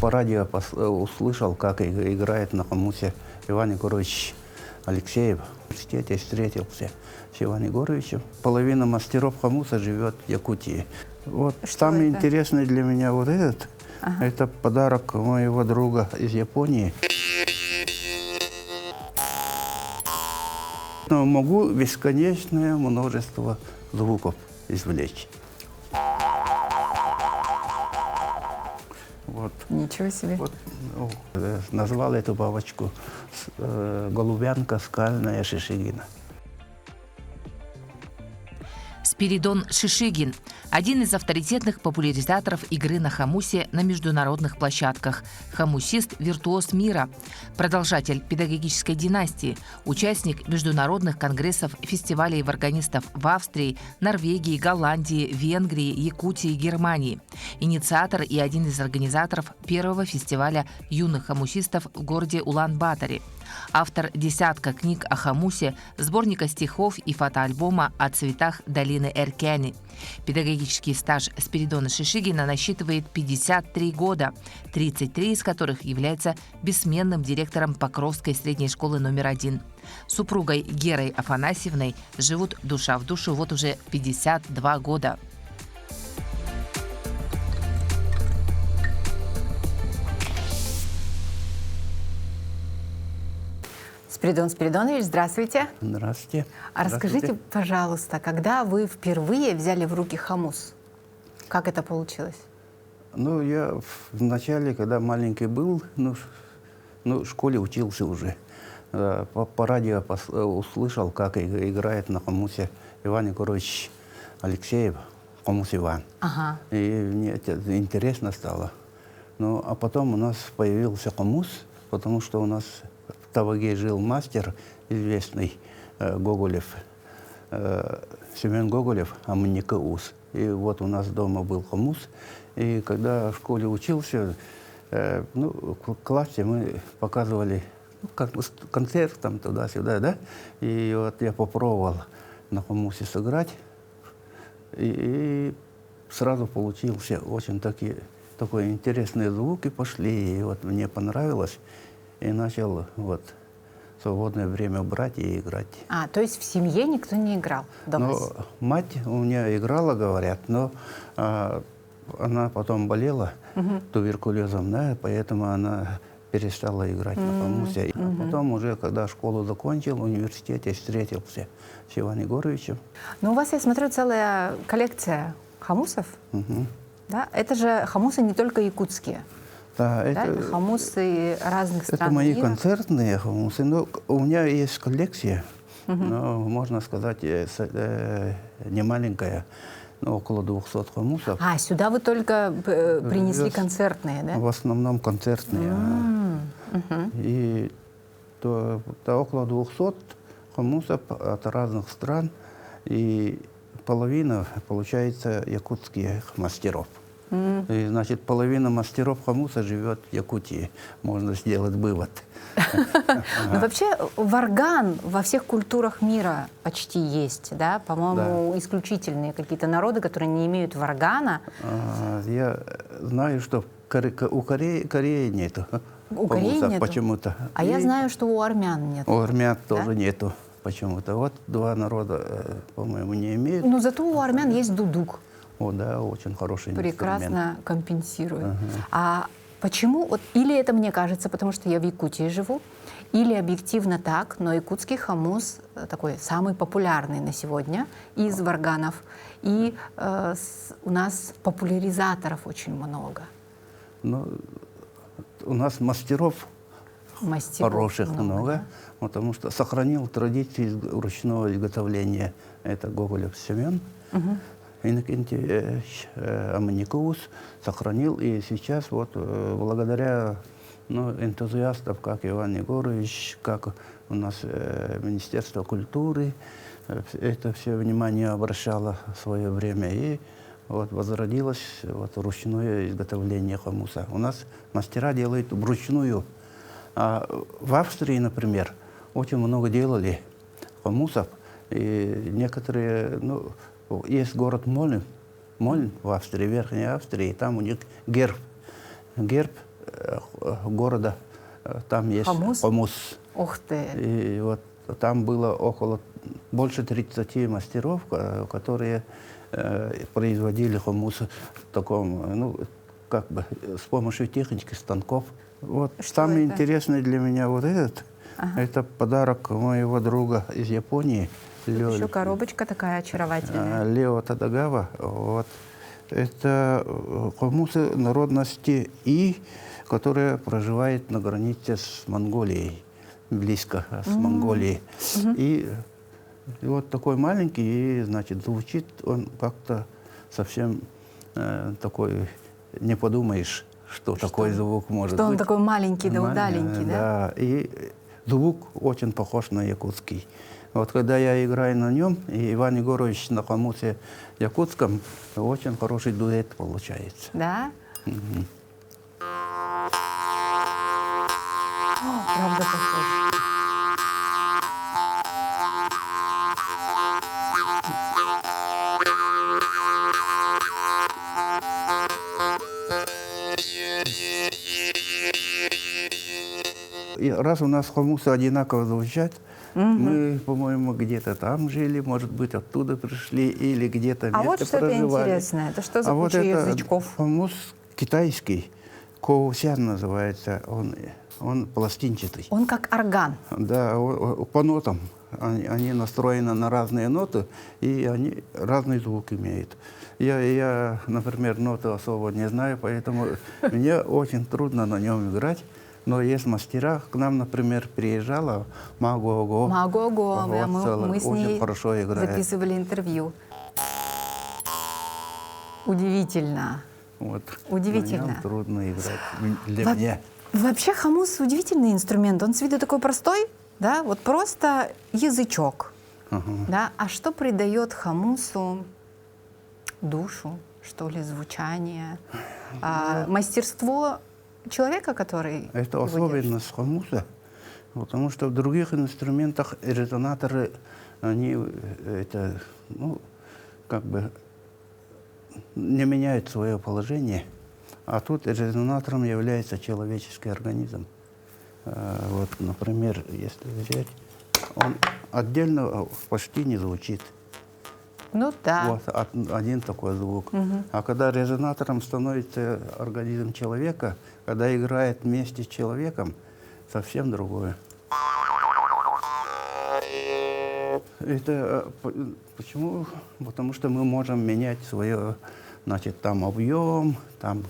По радио услышал, как играет на хомусе Иван Егорович Алексеев. В университете встретился с Иваном Егоровичем. Половина мастеров хомуса живет в Якутии. Вот самый интересный для меня вот этот. Ага. Это подарок моего друга из Японии. Но могу бесконечное множество звуков извлечь. Вот. Ничего себе. Вот, назвал эту бабочку голубянка скальная Шишигина. Спиридон Шишигин – один из авторитетных популяризаторов игры на хомусе на международных площадках, хомусист-виртуоз мира, продолжатель педагогической династии, участник международных конгрессов, фестивалей варганистов в Австрии, Норвегии, Голландии, Венгрии, Якутии, Германии, инициатор и один из организаторов первого фестиваля юных хомусистов в городе Улан-Баторе. Автор десятка книг о хомусе, сборника стихов и фотоальбома о цветах долины Эркяни. Педагогический стаж Спиридона Шишигина насчитывает 53 года, 33 из которых является бессменным директором Покровской средней школы номер 1. С супругой Герой Афанасьевной живут душа в душу вот уже 52 года. Спиридон Спиридонович, здравствуйте. Здравствуйте. А расскажите, пожалуйста, когда вы впервые взяли в руки хомус? Как это получилось? Ну, я вначале, когда маленький был, в школе учился уже. По радио услышал, как играет на хомусе Иван Егорович Алексеев, хомус Иван. Ага. И мне это интересно стало. Ну, а потом у нас появился хомус, потому что у нас в Таваге жил мастер известный Гоголев, Семен Гоголев, Амникаус. И вот у нас дома был хомус. И когда в школе учился, в классе мы показывали концерт там туда-сюда, да? И вот я попробовал на хомусе сыграть. И сразу получился очень такие интересные звуки пошли. И вот мне понравилось. И начал вот свободное время брать и играть. То есть в семье никто не играл до вас? Мать у меня играла, говорят, но она потом болела туберкулезом, да, поэтому она перестала играть на хомусе. А потом уже, когда школу закончил, в университете встретился с Иваном Егоровичем. Но у вас, я смотрю, целая коллекция хомусов. Да? Это же хомусы не только якутские. Да, это хомусы разных стран. Это мои концертные хомусы. Но у меня есть коллекция, но, можно сказать, не маленькая, но около 200 хомусов. Сюда вы только принесли концертные, да? В основном концертные. И около 200 хомусов от разных стран. И половина, получается, якутских мастеров. И, значит, половина мастеров хомуса живет в Якутии. Можно сделать вывод. Но вообще варган во всех культурах мира почти есть, да? По-моему, исключительные какие-то народы, которые не имеют варгана. Я знаю, что у Кореи нету. У Кореи нету? Почему-то. А я знаю, что у армян нет. У армян тоже нету почему-то. Вот два народа, по-моему, не имеют. Но зато у армян есть дудук. О, да, очень хороший инструмент. Прекрасно компенсирует. А почему? Или это мне кажется, потому что я в Якутии живу, или объективно так, но якутский хомус такой самый популярный на сегодня из варганов. И у нас популяризаторов очень много. Ну, у нас мастеров хороших много, да? Потому что сохранил традиции ручного изготовления. Это Гоголев Семен. Иннокентий Амникаус сохранил, и сейчас вот благодаря энтузиастам, как Иван Егорович, как у нас Министерство культуры, это все внимание обращало в свое время, и вот возродилось ручное изготовление хомуса. У нас мастера делают вручную. А в Австрии, например, очень много делали хомусов, и некоторые, есть город Мольн в Австрии, Верхней Австрии, там у них герб города, там есть Хомус? Хомус. Ух ты! И вот там было больше 30 мастеров, которые производили хомус в таком, ну, как бы с помощью техники, станков. Вот Что самое это? интересное для меня вот этот, это подарок моего друга из Японии, Еще коробочка такая очаровательная. Лео Тадагава. Вот. Это хомусы народности И, которая проживает на границе с Монголией, близко с Монголией. И вот такой маленький, и, значит, звучит он как-то совсем такой, не подумаешь, что такой звук может Что быть. он такой маленький да удаленький, да? Да, и звук очень похож на якутский. Вот когда я играю на нем, и Иван Егорович на хомусе якутском, очень хороший дуэт получается. Да? О, правда похож. И раз у нас хомусы одинаково звучат, мы, по-моему, где-то там жили, может быть, оттуда пришли, или где-то А вместе вот что-то проживали. интересное. Это что за А вот куча это язычков? хомус китайский, коусян называется, он пластинчатый. Он как орган. Да, по нотам. Они настроены на разные ноты, и они разный звук имеют. Я, например, ноты особо не знаю, поэтому мне очень трудно на нем играть. Но есть мастера, к нам, например, приезжала Магого. Магого, Вот, мы с очень ней хорошо играет. записывали интервью. Удивительно. Вот. Удивительно. На нем трудно играть для меня. Вообще хомус удивительный инструмент. Он с виду такой простой, да, вот просто язычок. Да? А что придает хомусу душу, что ли, звучание, мастерство человека, который Это его особенность хомуса, потому что в других инструментах резонаторы, они это, ну, как бы не меняют свое положение, а тут резонатором является человеческий организм. Вот, например, если взять, он отдельно почти не звучит. Ну да. Вот один такой звук. А когда резонатором становится организм человека, когда играет вместе с человеком, совсем другое. Это почему? Потому что мы можем менять свое, значит, там объем, там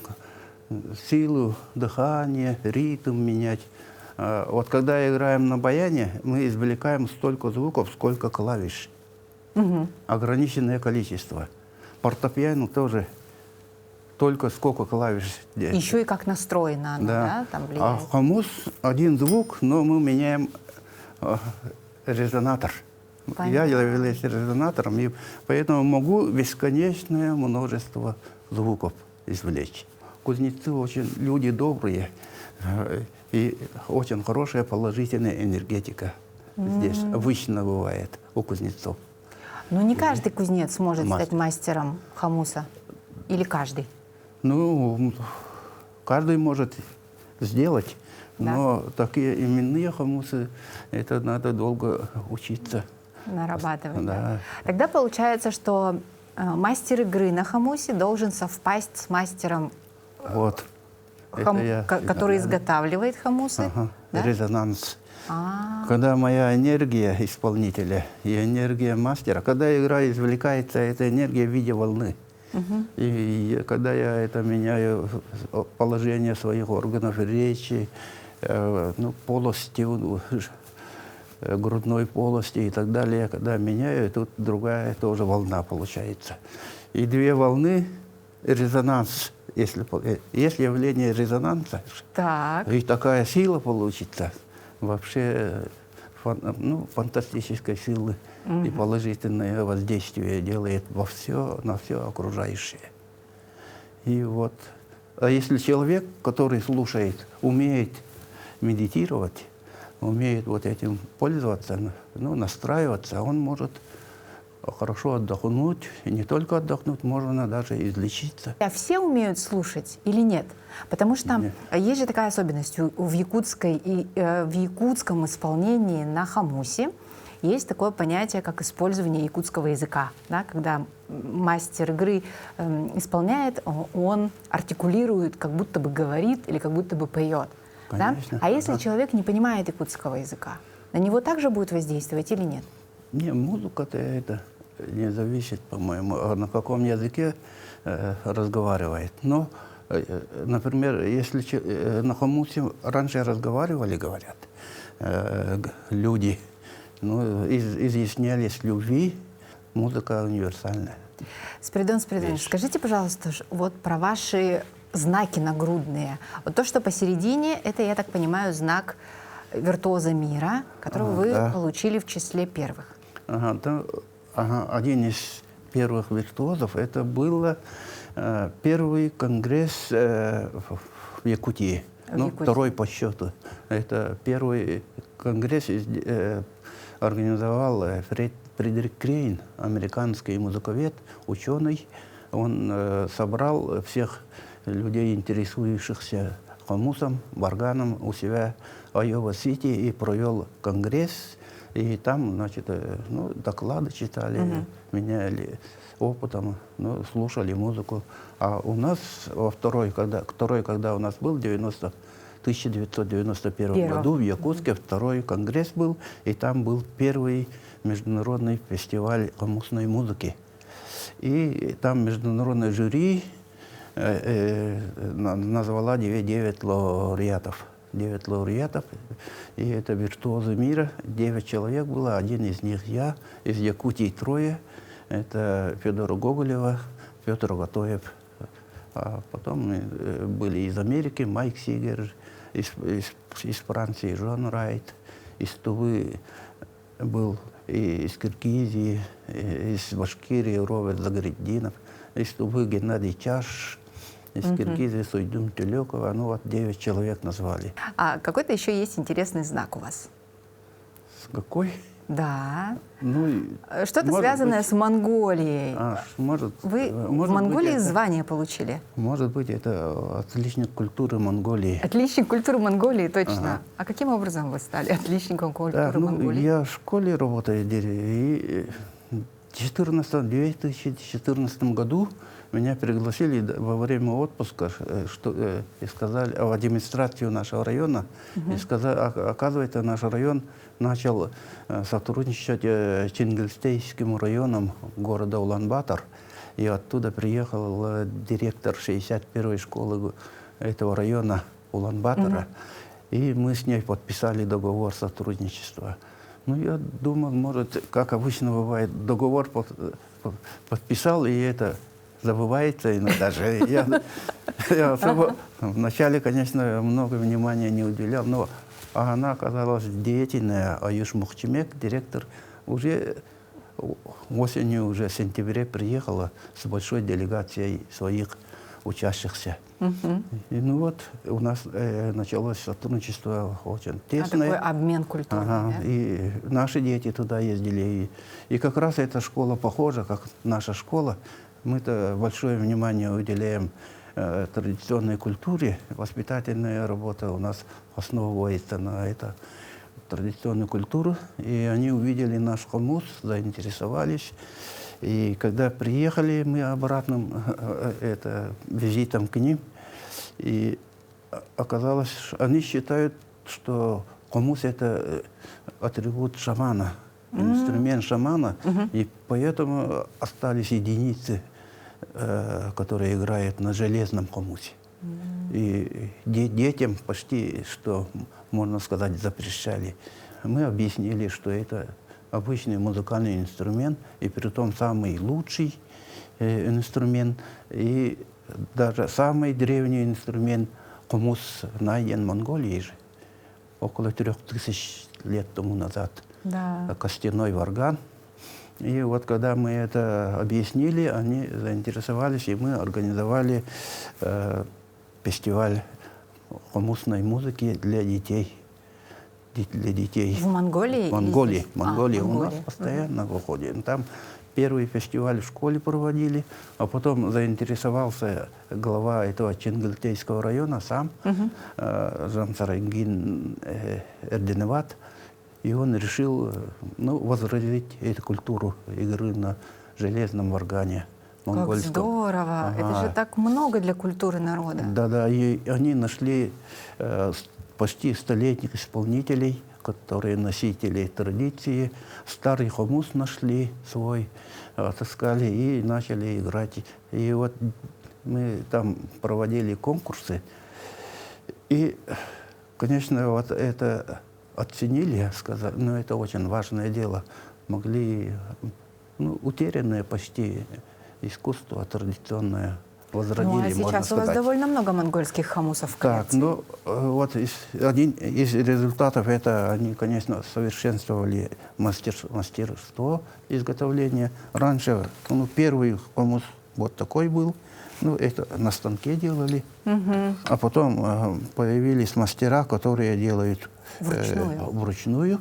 силу дыхания, ритм менять. Вот когда играем на баяне, мы извлекаем столько звуков, сколько клавиш. Ограниченное количество. Фортепиано тоже только сколько клавиш. Еще и как настроено оно, да, там А влияет. хомус один звук, но мы меняем резонатор. Понятно. Я являюсь резонатором, и поэтому могу бесконечное множество звуков извлечь. Кузнецы очень люди добрые, и очень хорошая положительная энергетика здесь обычно бывает у кузнецов. Но не каждый кузнец может Мастер. стать мастером хомуса. Или каждый? Ну, каждый может сделать, Да. но такие именные хомусы, это надо долго учиться. Нарабатывать. Да. Тогда получается, что мастер игры на хомусе должен совпасть с мастером, Вот. Это который изготавливает хомусы. Ага, Да? резонанс. А, Когда моя энергия исполнителя и энергия мастера, когда игра извлекается, эта энергия в виде волны. И когда я это меняю, положение своих органов речи, ну, полости, грудной полости и так далее, когда меняю, тут другая тоже волна получается. И две волны, резонанс, есть явление резонанса, так. и такая сила получится, вообще фантастической силы и положительное воздействие делает на все окружающее. И вот, а если человек, который слушает, умеет медитировать, умеет вот этим пользоваться, ну, настраиваться, он может хорошо отдохнуть. И не только отдохнуть, можно даже излечиться. А все умеют слушать или нет? Потому что Нет. есть же такая особенность в в якутском исполнении на хамусе. Есть такое понятие, как использование якутского языка. Да? Когда мастер игры исполняет, он артикулирует, как будто бы говорит или как будто бы поет. Да? Конечно, А если да. человек не понимает якутского языка, на него также будет воздействовать или нет? Не, музыка-то это не зависит, по-моему, на каком языке разговаривает. Но, например, если на хамусе раньше разговаривали, говорят, люди, ну, изъяснялись любви, музыка универсальная. Спиридон Спиридонович, скажите, пожалуйста, вот про ваши знаки нагрудные. Вот то, что посередине, это, я так понимаю, знак виртуоза мира, которого вы да. получили в числе первых. Один из первых виртуозов, это был первый конгресс в Якутии. Якутии. Второй по счету. Это первый конгресс организовал Фредерик Крейн, американский музыковед, ученый. Он собрал всех людей, интересующихся хамусом, барганом у себя в Айова-Сити и провел конгресс. И там, значит, доклады читали, меняли опытом, слушали музыку. А у нас второй, когда у нас был, 1991 году в Якутске второй конгресс был, и там был первый международный фестиваль хамусной музыки. И там международное жюри назвала 9 лауреатов. 9 лауреатов, и это виртуозы мира. 9 человек было, один из них я, из Якутии 3. Это Федора Гоголева, Петр Готоев. А потом были из Америки Майк Сигер, из Франции Жон Райт, из Тувы был, и из Киргизии, из Башкирии Роберт Загреддинов, из Тувы Геннадий Чаш, из Киргизии Суйдум Тюлекова. 9 человек назвали. А какой-то еще есть интересный знак у вас? Какой? Да. Что-то может связанное быть. с Монголией. Вы в Монголии звание получили? Может быть, это отличник культуры Монголии. Отличник культуры Монголии, точно. А каким образом вы стали отличником культуры Монголии? Я в школе работаю, и в 2014 году меня пригласили во время отпуска и сказали в администрацию нашего района. И сказали, оказывается, наш район начал сотрудничать с Чингисханским районом города Улан-Батор. И оттуда приехал директор 61-й школы этого района Улан-Батора. И мы с ней подписали договор сотрудничества. Я думал, может, как обычно бывает, договор подписал, и это забывается иногда же. Я особо вначале, конечно, много внимания не уделял, но она оказалась деятельная. Аюш Мухчимек, директор, уже осенью, уже в сентябре приехала с большой делегацией своих учащихся. И у нас началось сотрудничество очень тесное. Такой обмен культурой. Да? И наши дети туда ездили. И как раз эта школа похожа, как наша школа. Мы-то большое внимание уделяем традиционной культуре. Воспитательная работа у нас основывается на это традиционную культуру. И они увидели наш хамус, заинтересовались. И когда приехали мы обратным визитом к ним, и оказалось, они считают, что хамус — это атрибут шамана, инструмент шамана, и поэтому остались единицы, которые играют на железном хамусе. И детям почти, что можно сказать, запрещали. Мы объяснили, что это обычный музыкальный инструмент, и притом самый лучший инструмент, и даже самый древний инструмент хамус найден в Монголии же, около 3000 лет тому назад. Да. Костяной варган. И вот когда мы это объяснили, они заинтересовались, и мы организовали фестиваль хамусной музыки для детей. Для детей. В Монголии? В Монголии. Монголии. У нас постоянно выходит. Там первый фестиваль в школе проводили, а потом заинтересовался глава этого Ченгелтейского района сам, Жансарангин Эрденеват, и он решил возродить эту культуру игры на железном варгане Как монгольском. здорово! Это же так много для культуры народа. Да-да, и они нашли почти столетних исполнителей, которые носители традиции. Старый хомус нашли свой, отыскали и начали играть. И вот мы там проводили конкурсы. И, конечно, вот это оценили, сказали, но это очень важное дело. Могли, утерянное почти искусство традиционное возродили, Ну, а можно сейчас у вас сказать. довольно много монгольских хомусов в Так, коллекции. вот один из результатов это они, конечно, совершенствовали мастерство изготовления. Раньше, первый хомус вот такой был, это на станке делали, а потом появились мастера, которые делают вручную.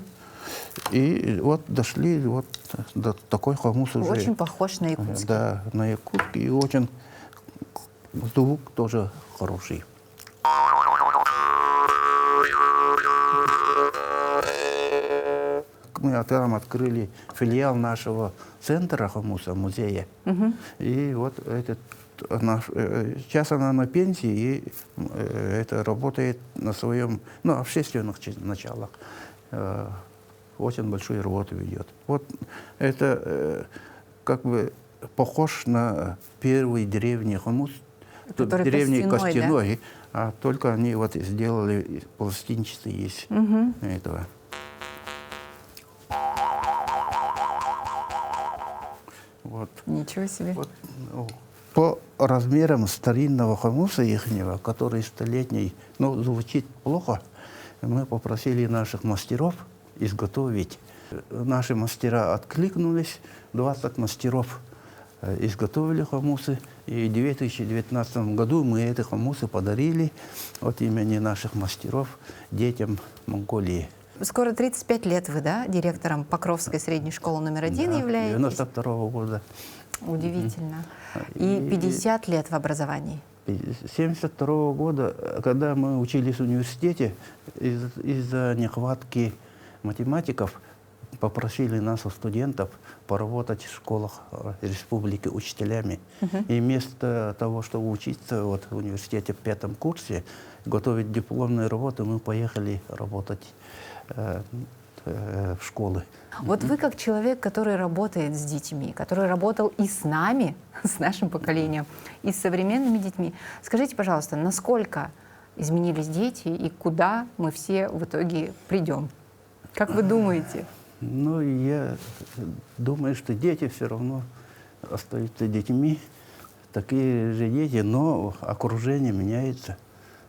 И вот дошли вот до такой хомус уже. Очень похож на якутский. Да, на якутский, и очень звук тоже хороший. Мы там открыли филиал нашего центра хомуса, музея. И вот этот сейчас она на пенсии, и это работает на своем, общественных началах. Очень большую работу ведет. Вот это как бы похож на первый древний хомус, древний костяной, да? А только они вот сделали пластинчатый из этого. Вот. Ничего себе. Вот, по размерам старинного хомуса ихнего, который столетний, звучит плохо, мы попросили наших мастеров изготовить. Наши мастера откликнулись, 20 мастеров изготовили хомусы. И в 2019 году мы эти хомусы подарили от имени наших мастеров детям Монголии. Скоро 35 лет вы, да, директором Покровской средней школы номер 1 являетесь? 92 года. Удивительно. И 50 лет в образовании. 1972 года, когда мы учились в университете, из-за нехватки математиков попросили нас, студентов, поработать в школах республики учителями. И вместо того, чтобы учиться в университете в 5 курсе, готовить дипломную работу, мы поехали работать в школы. Вот вы как человек, который работает с детьми, который работал и с нами, с нашим поколением, и с современными детьми, скажите, пожалуйста, насколько изменились дети и куда мы все в итоге придем? Как вы думаете? Я думаю, что дети все равно остаются детьми, такие же дети, но окружение меняется,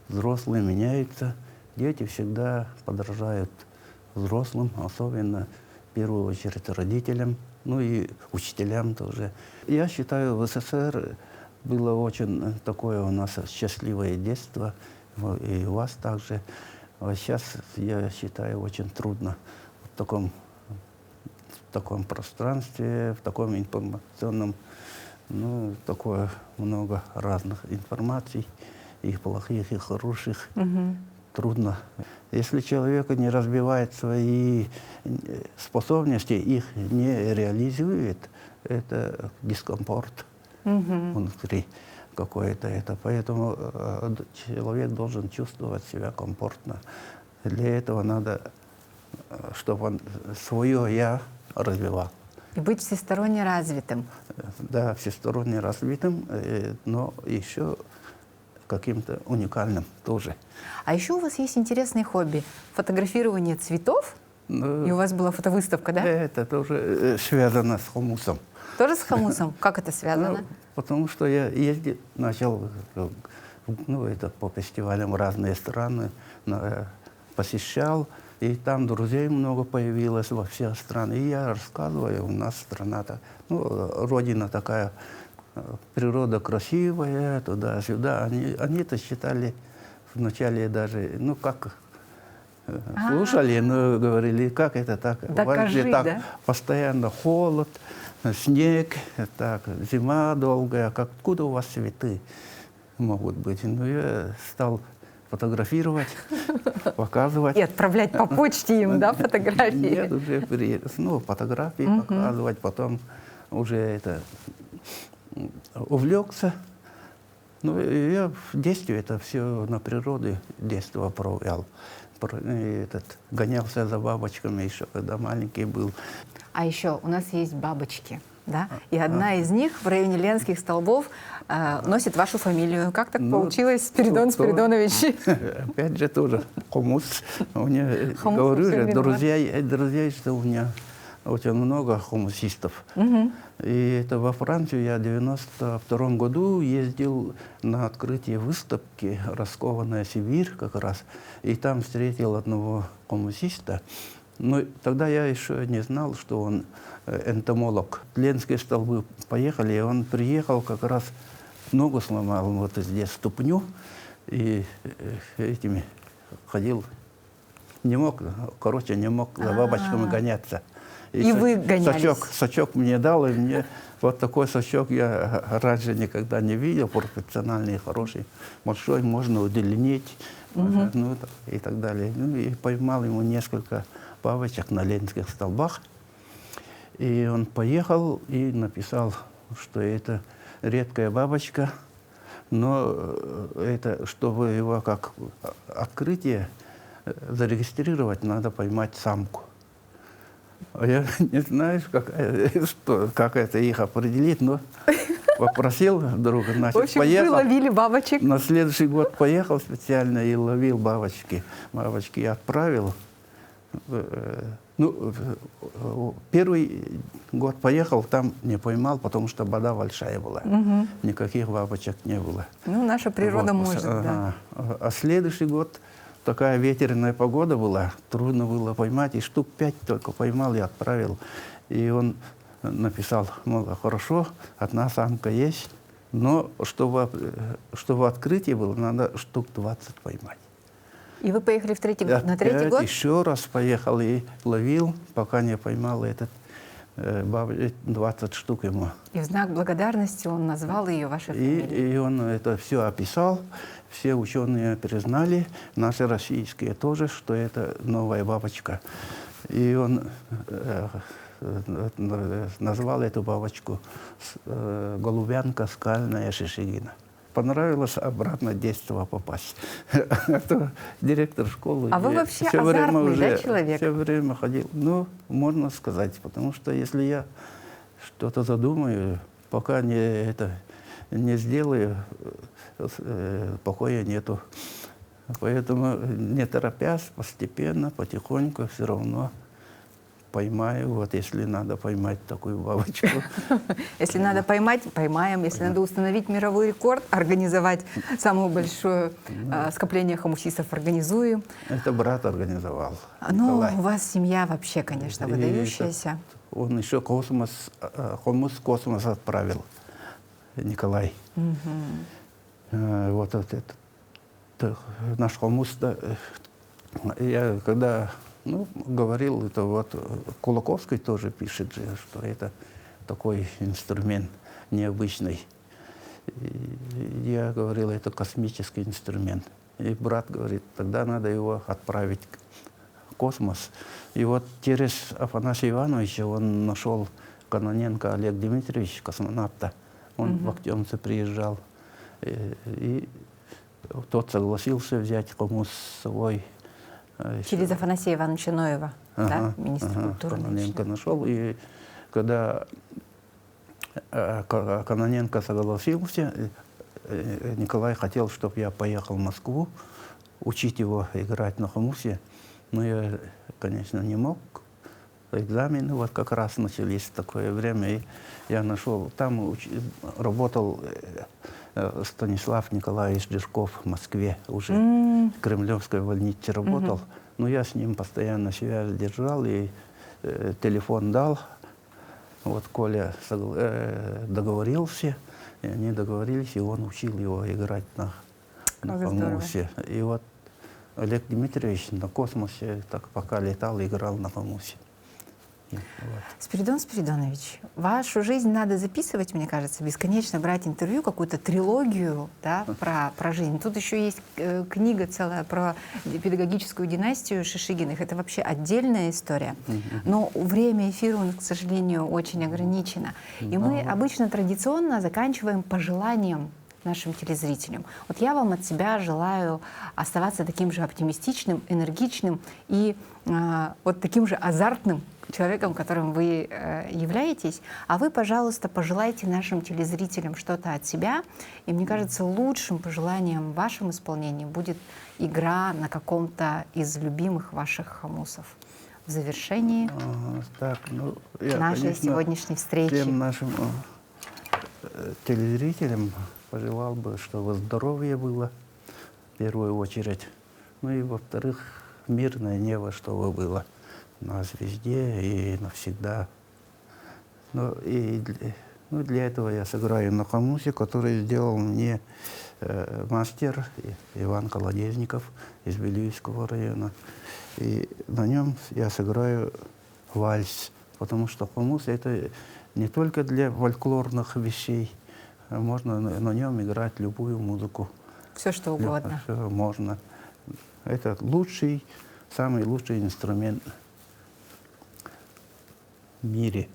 взрослые меняются. Дети всегда подражают взрослым, особенно в первую очередь родителям, и учителям тоже. Я считаю, в СССР было очень такое у нас счастливое детство, и у вас также. А сейчас, я считаю, очень трудно в таком пространстве, в таком информационном, такое много разных информаций, и плохих, и хороших. Трудно. Если человек не развивает свои способности, их не реализует, это дискомфорт внутри какой-то это. Поэтому человек должен чувствовать себя комфортно. Для этого надо, чтобы он свое «я» развивал. И быть всесторонне развитым. Да, всесторонне развитым, но еще каким-то уникальным тоже. А еще у вас есть интересное хобби — фотографирование цветов. И у вас была фотовыставка, да? Это тоже связано с хомусом. Тоже с хомусом? Как это связано? Потому что я ездить начал по фестивалям в разные страны, посещал, и там друзей много появилось во всех странах. И я рассказываю, у нас страна-то, родина такая, природа красивая, туда-сюда. Они-то считали вначале даже, как слушали, но говорили, как это так? У вас Докажи, же так да? постоянно холод, снег, так, зима долгая, откуда у вас цветы могут быть? Ну, я стал фотографировать, показывать. И отправлять по почте им, да, фотографии? Нет, уже фотографии показывать, потом уже это увлекся. Ну, и я в детстве это все на природе детство провел. Гонялся за бабочками еще, когда маленький был. А еще у нас есть бабочки, да? И одна из них в районе Ленских столбов носит вашу фамилию. Как так Ну, получилось, Спиридон Спиридонович? Опять же тоже хумус. У меня, Хумус говорю во всем же, виноват. друзей, что у меня очень много хумусистов. И это во Францию я в 92 году ездил на открытие выставки «Раскованная Сибирь» как раз. И там встретил одного хумусиста. Но тогда я еще не знал, что он энтомолог. Ленские столбы поехали, и он приехал, как раз ногу сломал, вот здесь ступню, и этими ходил. Не мог за бабочками гоняться. И вы гонялись? Сачок мне дал, и мне вот такой сачок я раньше никогда не видел, профессиональный, хороший, большой, можно удлинить, ну, и так далее. Ну, и поймал ему несколько бабочек на ленских столбах. И он поехал и написал, что это редкая бабочка, но это, чтобы его как открытие зарегистрировать, надо поймать самку. А я не знаю, как это их определить, но попросил друга, значит, В общем, поехал. вы ловили бабочек? На следующий год поехал специально и ловил бабочки. Бабочки я отправил. Ну, первый год поехал, там не поймал, потому что вода большая была. Никаких бабочек не было. Ну, наша природа Вот. может, да. А следующий год такая ветреная погода была, трудно было поймать, и штук 5 только поймал и отправил. И он написал, мол, хорошо, одна самка есть, но чтобы открытие было, надо штук 20 поймать. И вы поехали на третий Опять год? еще раз поехал и ловил, пока не поймал 20 штук ему. И в знак благодарности он назвал ее вашей фамилией. И он это все описал, все ученые признали, наши российские тоже, что это новая бабочка. И он назвал эту бабочку голубянка скальная Шишигина. Понравилось обратно в детство попасть. Это директор школы. А вы вообще Всё время азартный, уже, да, человек? все время ходил. Ну, можно сказать, потому что если я что-то задумаю, пока не сделаю, покоя нету. Поэтому, не торопясь, постепенно, потихоньку, все равно поймаю. Вот если надо поймать такую бабочку. Если надо поймать, поймаем. Если надо установить мировой рекорд, организовать самое большое скопление хомусистов, организуем. Это брат организовал. Ну, Николай. у вас семья вообще, конечно, И выдающаяся. Он еще хумус в космос отправил, Николай. Вот это наш хумус. Я когда говорил, это вот Кулаковский тоже пишет, что это такой инструмент необычный. И я говорил, это космический инструмент. И брат говорит, тогда надо его отправить в космос. И вот через Афанасия Ивановича он нашел Кононенко Олег Дмитриевич, космонавта. Он в Актемце приезжал. И тот согласился взять хумус свой. Через Афанасия Ивановича Ноева, да, министр культуры. Кононенко нашел. И когда Кононенко согласился, Николай хотел, чтобы я поехал в Москву, учить его играть на хумусе. Но я, конечно, не мог. Экзамены вот как раз начались в такое время. И я нашел, там работал Станислав Николаевич Дежков в Москве уже. В Кремлевской больнице работал. Но я с ним постоянно связь держал и телефон дал. Вот Коля договорился, и они договорились, и он учил его играть на хумусе. И вот Олег Дмитриевич на космосе так пока летал, играл на хомусе. И вот. Спиридон Спиридонович, вашу жизнь надо записывать, мне кажется, бесконечно брать интервью, какую-то трилогию, да, про жизнь. Тут еще есть книга целая про педагогическую династию Шишигиных. Это вообще отдельная история. Но время эфира, у нас, к сожалению, очень ограничено. И мы обычно традиционно заканчиваем пожеланием нашим телезрителям. Вот я вам от себя желаю оставаться таким же оптимистичным, энергичным и вот таким же азартным человеком, которым вы являетесь. А вы, пожалуйста, пожелайте нашим телезрителям что-то от себя. И мне кажется, лучшим пожеланием в вашем исполнении будет игра на каком-то из любимых ваших хомусов. В завершении Так, ну, нашей конечно, сегодняшней встречи. всем нашим телезрителям пожелал бы, чтобы здоровье было в первую очередь. Ну и во-вторых, мирное небо, чтобы было на звезде и навсегда. Ну, и для этого я сыграю на хомусе, который сделал мне мастер Иван Колодезников из Белюйского района. И на нем я сыграю вальс, потому что хомус — это не только для фольклорных вещей, можно на нем играть любую музыку. Все что угодно. Все можно. Это лучший, самый лучший инструмент в мире.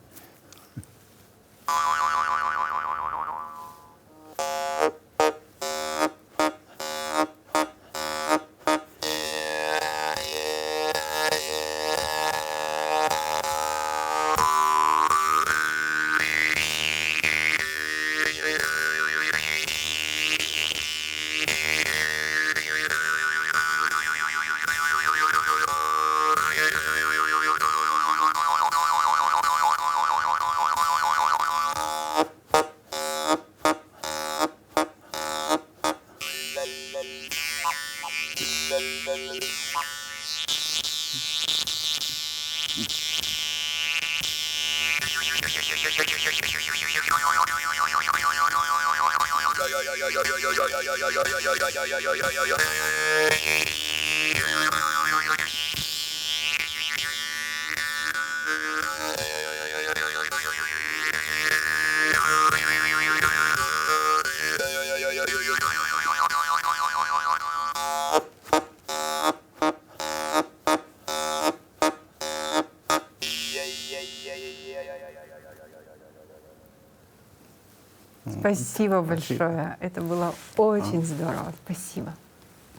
Спасибо большое. Это было очень здорово. Спасибо.